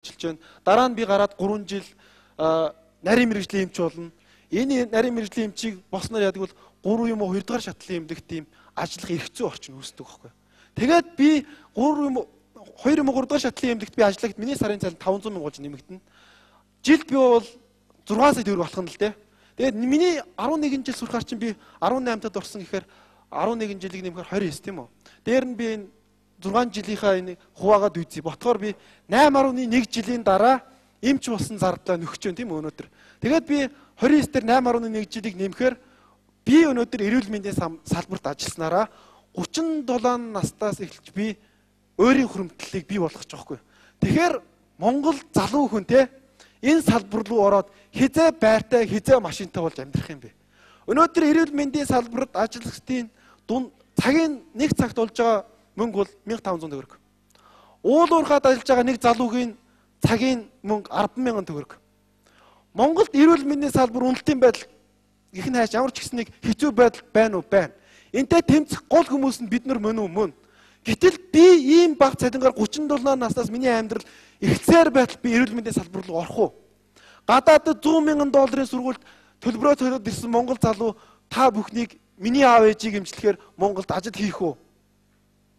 ажиллаж байна. Дараа нь би гараад 3 жил нарийн мэрэгжлийн эмч болно. Энэ нарийн мэрэгжлийн эмчийг болсноор яадаг бол 3 юм уу 2 дугаар шатлалын эмнэлэгт тийм ажиллах эрх зүй орчин үүсдэг байхгүй. Тэгээд би 2 юм уу 3 дугаар шатлалын эмнэлэгт би ажиллагт миний сарын цалин 500 мянга болж нэмэгдэнэ. Жилд би бол 6 сая төгрөг болох нь л дээ. Тэгээд миний 11 жил сурахаар чинь би 18-тад орсон гэхээр 11 жилийг нэмэхээр 29 тийм үү. Дээр нь би энэ 6 жилийнхаа энэ хуваагаад үзье. Ботхоор би 8.1 жилийн дараа эмч болсон зардлаа нөхч байна тийм үү өнөөдөр. Тэгээд би 29 дээр 8.1 жилийг нэмэхээр би өнөөдөр эрүүл мэндийн салбарт ажилласнараа 37 настаас эхэлж би өөрийн хүрэмтлэлийг бий болгох гэж байгаа байхгүй. Тэгэхээр Монгол залуу хүн те энэ салбар руу ороод хизээ байртай хизээ машинтай болж амьдрах юм бэ. Өнөөдөр эрүүл мэндийн салбарт ажиллагчдын дунд цагийн нэг цагт болж байгаа мөнгө бол 1500 төгрөг. Уул уурхаад ажиллаж байгаа нэг залуугийн цагийн мөнгө 100000 төгрөг. Монголд эрүүл мэндийн салбар үнэлтийн байдал их нь хайш ямар ч гэсэн нэг хэцүү байдал байна уу байна. Энтэй тэмцэх гол хүмүүс нь бид нар мөн үү мөн. Гэтэл би ийм бага цалингаар 37 наснаас миний амьдрал эхэлсээр байтал би эрүүл мэндийн салбар руу орох уу? Гадаадд 100,000 долларын сургуульд төлбөрөө төлөөд ирсэн монгол залуу та бүхнийг миний аав ээжийг эмчлэхээр Монголд ажил хийх үү?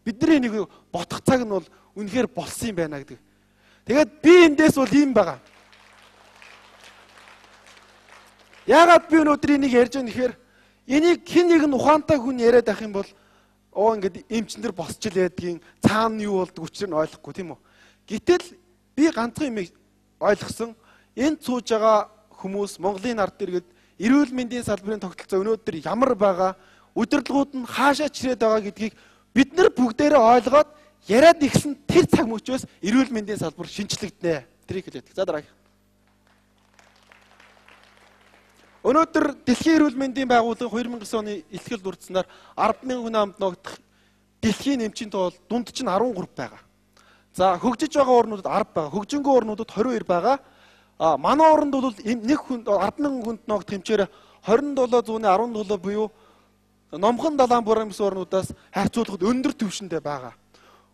Бидний нэг ботох цаг нь бол үнэхээр болсон юм байна гэдэг. Тэгээд би эндээс бол ийм байгаа. Яагаад би өнөөдөр энийг ярьж байгаа нэхэр энийг хэн нэгэн ухаантай хүн яриад байх юм бол ингээд эмчнэр босч л байдгийн цаана юу болдог учрыг нь ойлгохгүй тийм үү. Гэтэл би ганцхан юм ойлгосон. Энд сууж байгаа хүмүүс Монголын ард иргэд эрүүл мэндийн салбарын тогтолцоо өнөөдөр ямар байгаа, удирдлагууд нь хаашаа чирээд байгаа гэдгийг бид нар бүгдээрээ ойлгоод яриад ихсэн тэр цаг мөчөөс эрүүл мэндийн салбар шинчлэгдэнэ. Тэрийг хэлээд. За дараагийн. Өнөөдөр Дэлхийн эрүүл мэндийн байгууллага 2009 оны илтгэл дурдсанаар 10,000 хүн амд ногдох дэлхийн эмчийн тоол дунд чинь 13 байгаа. За хөгжиж байгаа орнуудад 10 байгаа. Хөгжингүй орнуудад 22 байгаа. Манай оронд бол нэг хүн 10,000 хүнд ногдох эмчээр 27,17 буюу Номхон далайн бурамс орнуудаас харьцуулахад өндөр түвшиндээ байгаа.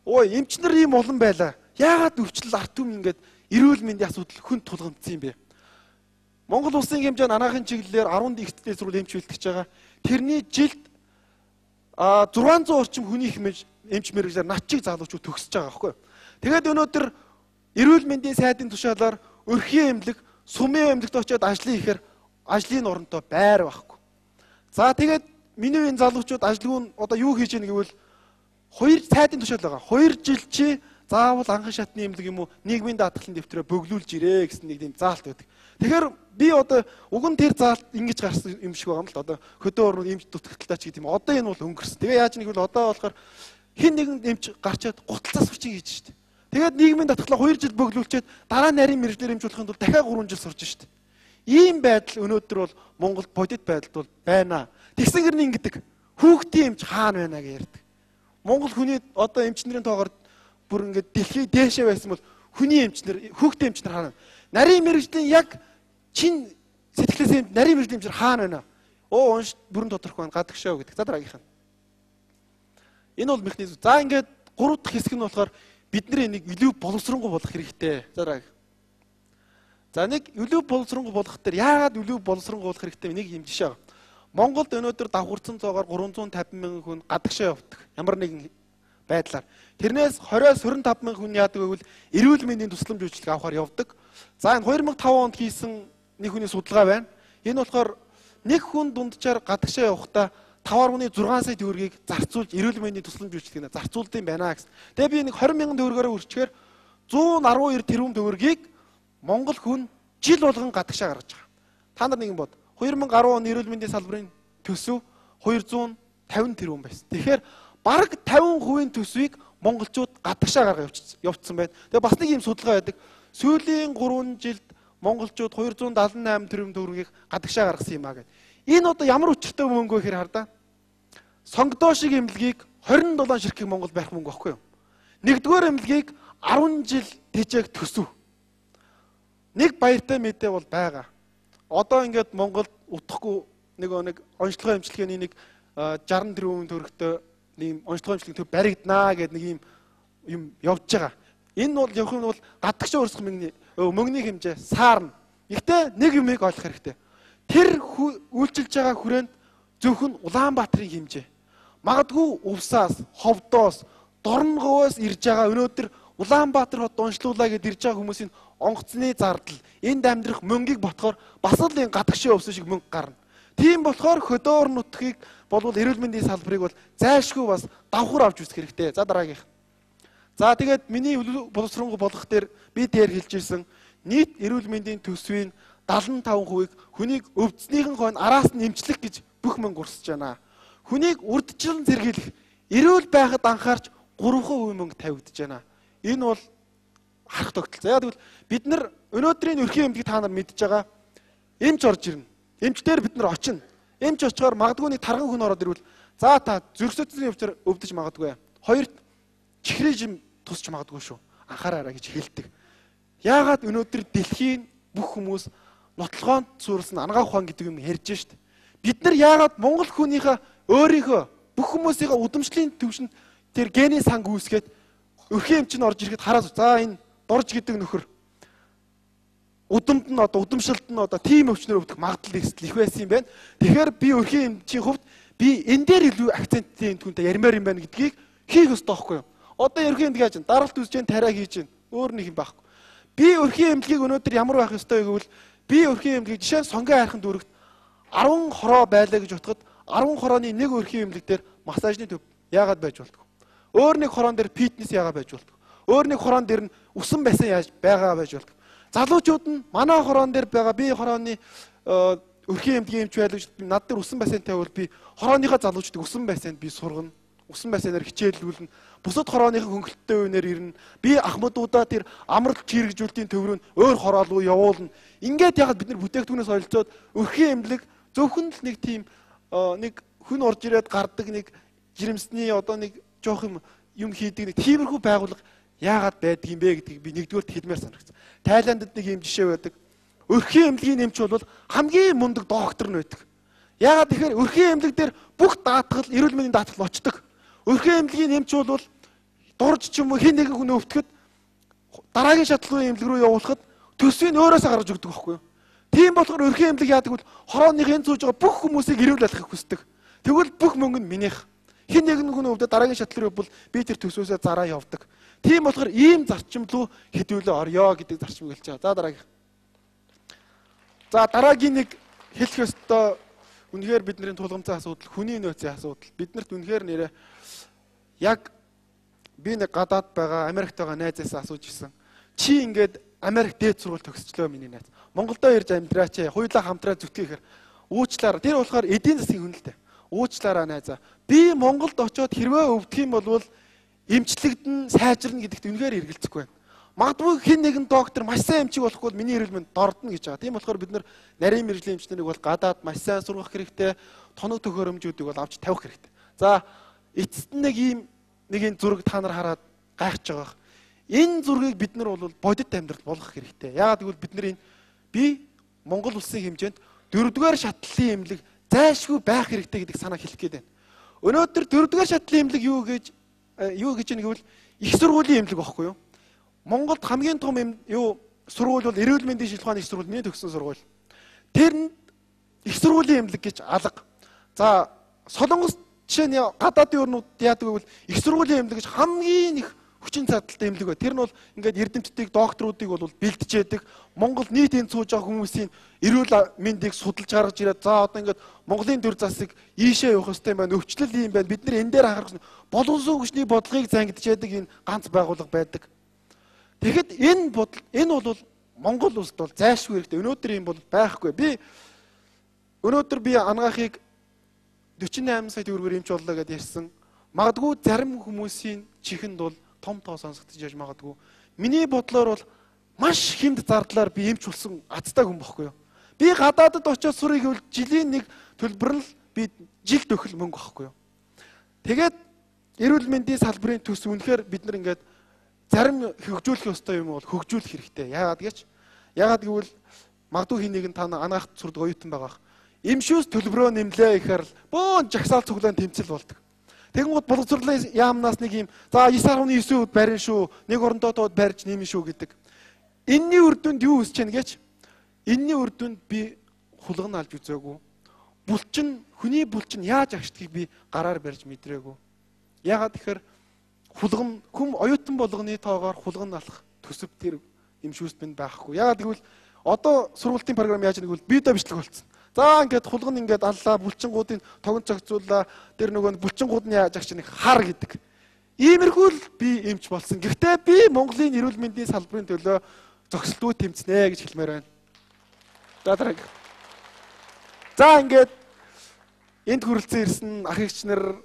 Ой эмч нар ийм олон байлаа. Яагаад өвчлөл арт түмэн ингээд эрүүл мэндийн асуудал хүнд тулгамдсан юм бэ? Монгол улсын хэмжээнд анагаахын чиглэлээр 10 ихтэй сургууль эмч бэлтгэж байгаа. Тэрний жилд 600 орчим хүний эмч мэргэжлэр над чиг залуучууд төгсөж байгаа байхгүй. Тэгээд өнөөдөр эрүүл мэндийн сайдын тушаалаар өрхийн эмнэлэг, сумын эмнэлэгт очиод ажлын ихээр ажлын оронтой байр байхгүй. За тэгээд миний энэ залуучууд ажлгүй одоо юу хийж яах гэвэл 2 сайдын тушаал байгаа. 2 жил чи заавал анхан шатны эмнэлэг юм уу нийгмийн даатгалын дэвтрээ бөглүүлж ирээ гэсэн нэг тийм заалт байдаг. Тэгэхээр би одоо уг нь тэр заалт ингэж гарсан юм шиг байгаа юм л одоо хөдөө орнууд эмч дутагталтай ч гэдэг юм. Одоо энэ бол өнгөрсөн. Тэгээ яаж нэг бол одоо болохоор хин нэгэн эмч гарчаад гуталцаа сурчин хийж штэ. Тэгээд нийгмийн даатгалаа 2 жил бөглүүлчихэд дараа нарийн мэрэгчлэр эмч болохын тулд дахиад 3 жил сурч штэ. Ийм байдал өнөөдөр бол Монголд бодит байдалд бол байна. Тэгсэн гэрний ингэдэг хүүхдийн эмч хаана байна гэж ярьдаг. Монгол хүний одоо эмчнэрийн тоогоор бүр ингээд дэлхий дээшээ байсан бол хүний эмчнэр хүүхдийн эмчнэр хаана. Нарийн мэрэгжлийн яг чин сэтгэлээс нарийн мэрэгжлийн эмчнэр хаана байна. Унш бүрэн тодорхой байна гадагшаа гэдэг. За дараагийнх нь. Энэ бол механизм. За ингээд 3 дахь хэсэг нь болохоор бидний энийг илүү боловсронгуй болгох хэрэгтэй. За дараагийн. За нэг илүү боловсронгуй болгох дээр яагаад илүү боловсронгуй болгох хэрэгтэй нэг юм жишээ. Монголд өнөөдөр давхарцсан цоогоор 350,000 хүн гадагшаа явдаг. Ямар нэгэн байдлаар. Тэрнээс 20-с 25,000 хүн яадаг гэвэл эрүүл мэндийн тусламж үйлчилгээ авахар явдаг. За энэ 2005 онд хийсэн нэг хүний судалгаа байна. Энэ болохоор нэг хүн дунджаар гадагшаа явахдаа 5.6 сая төгрөгийг зарцуулж эрүүл мэндийн тусламж үйлчилгээнд зарцуулдаг юм байна гэсэн. Тэгээ би нэг 20,000 төгрөгөөр үрчгээр 112 тэрбум төгрөгийг Монгол хүн жил болгон гадагшаа гаргаж байгаа. Та нар нэг юм бод. 2010 он эрүүл мэндийн салбарын төсөв 250 тэрбум байсан. Тэгэхээр бараг 50% төсвийг монголчууд гадагшаа гаргаж явуулсан байна. Тэгээ бас нэг юм судалгаа байдаг. Сүүлийн 3 жилд монголчууд 278 тэрбум төгрөгийг гадагшаа гаргасан юм а гэдэг. Энэ одоо ямар учиртай мөнгө вэ гэхээр хардаа. Сонгодоо шиг эмнэлгийг 27 ширхэг Монгол барих мөнгө баггүй юу? Нэгдүгээр эмнэлгийг 10 жил тэжээг төсөв. Нэг баяртай мэдээ бол байгаа. Одоо ингээд Монголд утахгүй нэг онцлогоо эмчилгээний нэг 60 тэрбум төгрөгтэй ийм онцлогоо эмчилгээ төв баригднаа гэдэг нэг юм явж байгаа. Энэ бол явах юм бол гадагшаа өрсөх мөнгөний хэмжээ саарна. Гэхдээ нэг юмыг ойлгох хэрэгтэй. Тэр үйлчилж байгаа хүрээнд зөвхөн Улаанбаатарын хэмжээ. Магадгүй Увсаас, Ховдоос, Дорногоос ирж байгаа өнөөдөр Улаанбаатар хот уншлуулаа гэд ирж байгаа хүмүүсийн онгоцны зардал, энд амьдрах мөнгийг ботхоор бас л энэ гадагшаа өвсөн шиг мөнгө гарна. Тийм болохоор хөдөөр нутгийг болвол эрүүл мэндийн салбарыг бол зайлшгүй бас давхар авч үзэх хэрэгтэй. За дараагийнх. За тэгээд миний боловсронгуй болгох дээр би дээр хэлж ирсэн нийт эрүүл мэндийн төсвийн 75%-ийг хүнийг өвдснийхэн хойно араас нь эмчлэх гэж бүх мөнгө урсж байна. Хүнийг урдчлан сэргийлэх, эрүүл байхад анхаарч 3% мөнгө тавигдж байна. Энэ бол харах тогтолцоо. Яг тэгвэл бид нар өнөөдрийн өрхийн эмнэлгийг та нар мэдж байгаа. Эмч орж ирнэ. Эмчдэр бид нар очино. Эмч очихоор магадгүй нэг тарган хүн ороод ирвэл за та зүрхсэцлийн өвчтөр өвдөж магадгүй. Хоёрт чихрийн тусч магадгүй шүү. Анхаараарай гэж хэлдэг. Яагаад өнөөдөр дэлхийн бүх хүмүүс нотлогоонд суурилсан ангаа ухаан гэдэг юм ярьж штт. Бид нар яагаад Монгол хүнийхээ өөрийнхөө бүх хүмүүсийн удамшлын төвшөнд тэр гений санг үүсгээд өрхийн эмч нь орж ирэхэд хараад за энэ дорж гэдэг нөхөр удамд нь одоо удамшилт нь одоо тийм өвчнөр өвдөх магадлал их байсан юм байна. Тэгэхээр би өрхийн эмчийн хувьд би энэ дээр илүү акценттэй түүнтэй ярмаар юм байна гэдгийг хийх ёстой байхгүй юу? Одоо өрхийн эмнэлэг яаж даралт үзэж जैन тариа хийж जैन өөр нэг юм байхгүй. Би өрхийн эмнэлгийг өнөөдөр ямар байх ёстой гэвэл би өрхийн эмнэлгийг жишээ нь Сонгон хайрхан дүүрэгт 10 хороо байлаа гэж утгад 10 хорооны нэг өрхийн эмнэлэг дээр массажны төв яагаад байж болтгоо. Өөр нэг хороон дээр фитнес яагаад байж болтгоо. Өөр нэг хороон дээр нь усан байсан яаж байгаа байж болтгоо. Залуучууд нь манай хороон дээр байгаа би хорооны өрхийн эмнэлгийн эмч байлаа гэж над дээр усан бассейн тавьвал би хорооныхаа залуучдыг усан бассейнд би сургана. Усан бассейнаар хичээллүүлнэ. Бусад хорооныхын хөнгөлөлттэй үеэр ирнэ. Би ахмадуудаа тэр амралт чирэгжүүлтийн төв рүү өөр хороо руу явуулна. Ингээд ягаад бид нар бүтээгдэхүүнээс солилцоод өрхийн эмнэлэг зөвхөн л нэг тийм нэг хүн орж ирээд гардаг нэг жирэмсний одоо нэг жоох юм хийдэг нэг тиймэрхүү байгууллага яагаад байдаг юм бэ гэдгийг би нэгдүгээр хэлмээр санагдсан. Тайландд нэг юм жишээ байдаг. Өрхийн эмнэлгийн эмч бол хамгийн мундаг доктор нь байдаг. Яагаад тэгэхээр өрхийн эмнэлэг дээр бүх даатгал, эрүүл мэндийн даатгал очдог. Өрхийн эмнэлгийн эмч бол дурж ч юм уу хин нэгэн хүн өвтгөхөд дараагийн шатлалын эмнэлэг рүү явуулахад төсвийг өөрөөсөө гаргаж өгдөг байхгүй юу? Тийм болохоор өрхийн эмнэлэг яадаг бол хорооных энэ зүүж байгаа бүх хүмүүсийг эрүүл байлгахыг хүсдэг. Тэгвэл бүх мөнгө нь минийх. Хин нэгэн хүн өвдө дараагийн шатлал рүү бол би тэр төсвөөсөө зараа явдаг. Тийм болохоор ийм зарчим руу хэдүүлээ орё гэдэг зарчмыг хэлж байгаа. За дараагийн. За дараагийн нэг хэлэх ёстой үнэхээр бидний тулгамцсан асуудал, хүний нөөцийн асуудал. Биднэрт үнэхээр нэрээ яг би нэг гадаад байгаа Америкт байгаа найзаас асууж ирсэн. Чи ингээд Америк дээд сургууль төгсчлөө миний найз. Монголдо ирж амьдраач, хуйлаа хамтраа зүтгэхээр уучлаарай. Тэр болохоор эдийн засгийн хүн л дээ. Уучлаарай найзаа. Би Монголд очиод хэрвээ өвдөх юм бол эмчлэгдэн сайжирна гэдэгт үнэхээр эргэлзэхгүй байна. Магадгүй хэн нэгэн доктор маш сайн эмчиг болохгүй миний эрүүл мэнд дордно гэж байгаа. Тийм болохоор бид нар нарийн мэргэжлийн эмчнэрийг бол гадаад маш сайн сургах хэрэгтэй, тоног төхөөрөмжүүдийг бол авч тавих хэрэгтэй. За эцэст нэг ийм нэг энэ зураг та нар хараад гайхаж байгаа. Энэ зургийг бид нар бол бодит амьдралд болгох хэрэгтэй. Яагаад гэвэл бид нар энэ би Монгол улсын хэмжээнд 4-р шатлалын эмнэлэг зайлшгүй байх хэрэгтэй гэдэг санаа хэлэх гээд байна. Өнөөдөр 4-р шатлалын эмнэлэг юу гэж байна гэвэл их сургуулийн эмнэлэг багхгүй юу? Монголд хамгийн том сургууль бол эрүүл мэндийн шилжүүлэх их сургууль, миний төгссөн сургууль. Тэр их сургуулийн эмнэлэг гэж алга. За Солонгос жишээ нь гадаадын орнууд яадаг гэвэл их сургуулийн эмнэлэг гэж хамгийн их хүчин чадалтай эмнэлэг бай. Тэр нь бол ингээд эрдэмтдийг, докторуудыг бол бэлдэж яадаг. Монгол нийтийн сууж байгаа хүмүүсийн эрүүл мэндийг судалж гаргаж ирээд за одоо ингээд Монголын төр засыг ийшээ явах хэрэгтэй юм байна. Өвчлөл юм байна. Бид нар энэ дээр анхаарах боловсон хүчний бодлогыг зангидж яадаг энэ ганц байгууллага байдаг. Тэгэхэд энэ бол Монгол улсад бол зайлшгүй хэрэгтэй. Өнөөдөр юм бол байхгүй. Би өнөөдөр ангаахыг 48 сая төгрөгөөр эмч боллоо гэдээ ярьсан. Магадгүй зарим хүмүүсийн чихэнд бол том тоо сонсогдож яж магадгүй. Миний бодлоор бол маш хэмд зардлаар би эмч болсон азтай хүн бохгүй юу. Би гадаадд очиод сурах гэвэл жилийн нэг төлбөр нь би жилд өхөл мөнгө бохгүй юу. Тэгээд эрүүл мэндийн салбарын төс үнэхээр бид нар ингээд зарим хөгжүүлэх ёстой юм бол хөгжүүлэх хэрэгтэй. Яагаад гэвэл магадгүй хин нэгэн та анаахт сурдаг оюутан байгаа. Эмшүүс төлбөрөө нэмлээ гэхээр бөөн жагсаал цуглаан тэмцэл болдог. Тэгэнгүүт боловсруулалтын яамнаас нэг юм за 9.9 өд барин шүү. Нэг орондоо дууд барьж нэмэн шүү гэдэг. Энийний үр дүнд юу үсэж гэнэ гэж? Энийний үр дүнд би хулган алж үзээгүй. Булчин хүний булчин яаж агшдгийг би гараар барьж мэдрээгүй. Яагаад тэгэхээр хулган хүм оюутан болгоны тоогоор хулган алах төсөв тэр юм шүүст минь байхгүй. Яагаад гэвэл одоо сургуулийн програм яаж нэгвэл видео бичлэг болцсон. За ингээд хулган ингээд аллаа, булчингуудын тогон зохицуулаа. Тэр нөгөө булчингууд нь яаж агч нэг хар гэдэг. Иймэрхүү л би эмч болсон. Гэхдээ би Монголын эрүүл мэндийн салбарын төлөө зогсолтгүй тэмцэнэ гэж хэлмээр байна. За ингээд энд хүрэлцэн ирсэн ах эгч нар